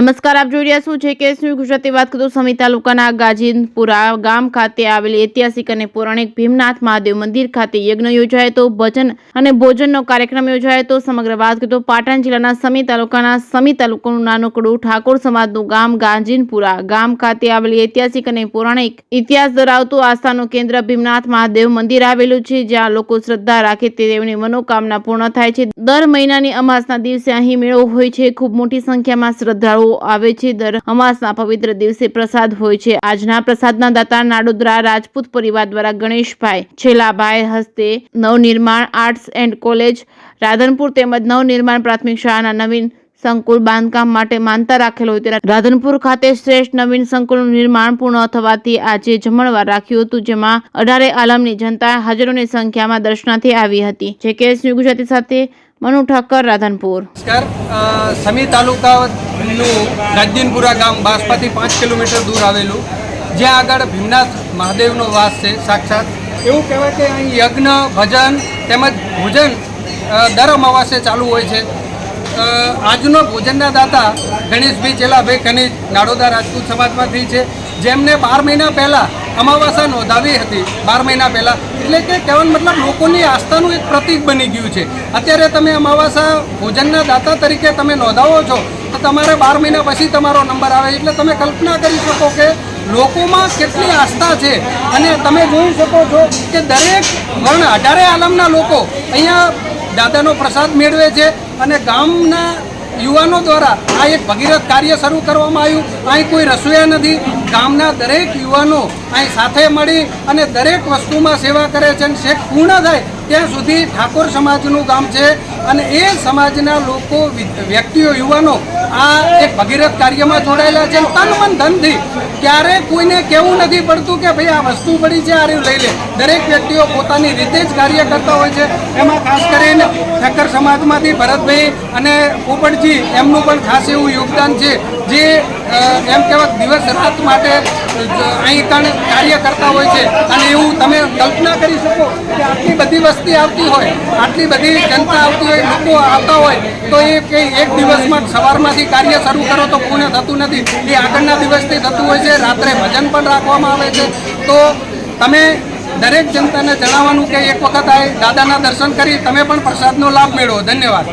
નમસ્કાર, આપ જોઈ રહ્યા છો JKS ન્યૂઝ ગુજરાતી। વાત કરું સમી તાલુકાના ગાજીનપુરા ગામ ખાતે આવેલી ઐતિહાસિક અને પૌરાણિક ભીમનાથ મહાદેવ મંદિર ખાતે યજ્ઞ યોજાયો તો ભજન અને ભોજનનો કાર્યક્રમ યોજાયો તો સમગ્ર વાત કરું પાટણ જિલ્લાના સમી તાલુકાનું નાનકડું ઠાકોર સમાજનું ગામ ગાજીનપુરા ગામ ખાતે આવેલી ઐતિહાસિક અને પૌરાણિક ઇતિહાસ ધરાવતું આસ્થાનું કેન્દ્ર ભીમનાથ મહાદેવ મંદિર આવેલું છે, જ્યાં લોકો શ્રદ્ધા રાખે તેમની મનોકામના પૂર્ણ થાય છે। દર મહિનાની અમાસના દિવસે અહીં મેળો હોય છે। ખૂબ મોટી સંખ્યામાં શ્રદ્ધાળુઓ આવે છે। દર અમાસના પવિત્ર દિવસે પ્રસાદ હોય છે। આજના પ્રસાદના દાતા નાડોદરા રાજપૂત પરિવાર દ્વારા ગણેશભાઈ છેલાભાઈ હસ્તે નવનિર્માણ આર્ટ્સ એન્ડ કોલેજ રાધનપુર તેમજ નવનિર્માણ પ્રાથમિક શાળાના નવીન સંકુલ બાંધકામ માટે માનતા રાખેલ હોય ત્યારે રાધનપુર ખાતે શ્રેષ્ઠ નવીન સંકુલનું નિર્માણ પૂર્ણ થવાથી આજે જમણવાર રાખ્યું હતું, જેમાં 18 આલમની જનતા હજારોની સંખ્યામાં દર્શનાર્થે આવી હતી। JKS ન્યૂઝ ગુજરાતી સાથે મનુ ઠક્કર, રાધનપુર। સમી તાલુકાનું ગાજીનપુરા ગામ બાસપાથી 5 કિલોમીટર દૂર આવેલું, જ્યાં આગળ ભીમનાથ મહાદેવનો વાસ છે સાક્ષાત। એવું કહેવાય કે અહીં યજ્ઞ ભજન તેમજ ભોજન દર અમાવાસે ચાલુ હોય છે। આજનો ભોજનના દાતા ગણેશભાઈ ચેલાભાઈ ખનીજ નાડોદા રાજપૂત સમાજમાંથી છે, જેમને 12 મહિના પહેલાં અમાવાસા નોંધાવી હતી। 12 મહિના પહેલાં એટલે કે કહેવાનો મતલબ લોકોની આસ્થાનું એક પ્રતીક બની ગયું છે। અત્યારે તમે અમાવાસા ભોજનના દાતા તરીકે તમે નોંધાવો છો તો તમારે 12 મહિના પછી તમારો નંબર આવે, એટલે તમે કલ્પના કરી શકો કે લોકોમાં કેટલી આસ્થા છે। અને તમે જોઈ શકો છો કે દરેક વર્ણ 18 આલમના લોકો અહીંયા દાદાનો પ્રસાદ મેળવે છે। અને ગામના યુવાનો દ્વારા આ એક ભગીરથ કાર્ય શરૂ કરવામાં આવ્યું। અહીં કોઈ રસોઈયા નથી, ગામના દરેક યુવાનો અહીં સાથે મળી અને દરેક વસ્તુમાં સેવા કરે છે અને શેક પૂર્ણ થાય ત્યાં સુધી ઠાકોર સમાજનું ગામ છે અને એ સમાજના લોકો વ્યક્તિઓ યુવાનો આ એક ભગીરથ કાર્યમાં જોડાયેલા છે। તન મન ધનથી ક્યારે કોઈને કહેવું નથી પડતું કે ભાઈ આ વસ્તુ પડી છે, આ લઈ લે। દરેક વ્યક્તિઓ પોતાની રીતે જ કાર્ય કરતા હોય છે। એમાં ખાસ કરીને ઠક્કર સમાજમાંથી ભરતભાઈ અને પોપટજી એમનું પણ ખાસ એવું યોગદાન છે, જે એમ કહેવાય દિવસ રાત માટે અહીં કણ કાર્ય કરતા હોય છે। અને એવું તમે કલ્પના કરી શકો કે આટલી બધી વસ્તી આવતી હોય, આટલી બધી જનતા આવતી હોય, લોકો આવતા હોય તો એ કંઈ એક દિવસમાં સવારમાંથી કાર્ય શરૂ કરો તો પૂર્ણ થતું નથી, એ આગળના દિવસથી થતું હોય છે। રાત્રે ભજન પણ રાખવામાં આવે છે। તો તમે દરેક જનતાને જણાવવાનું કે એક વખત આ દાદાના દર્શન કરી તમે પણ પ્રસાદનો લાભ મેળવો। ધન્યવાદ।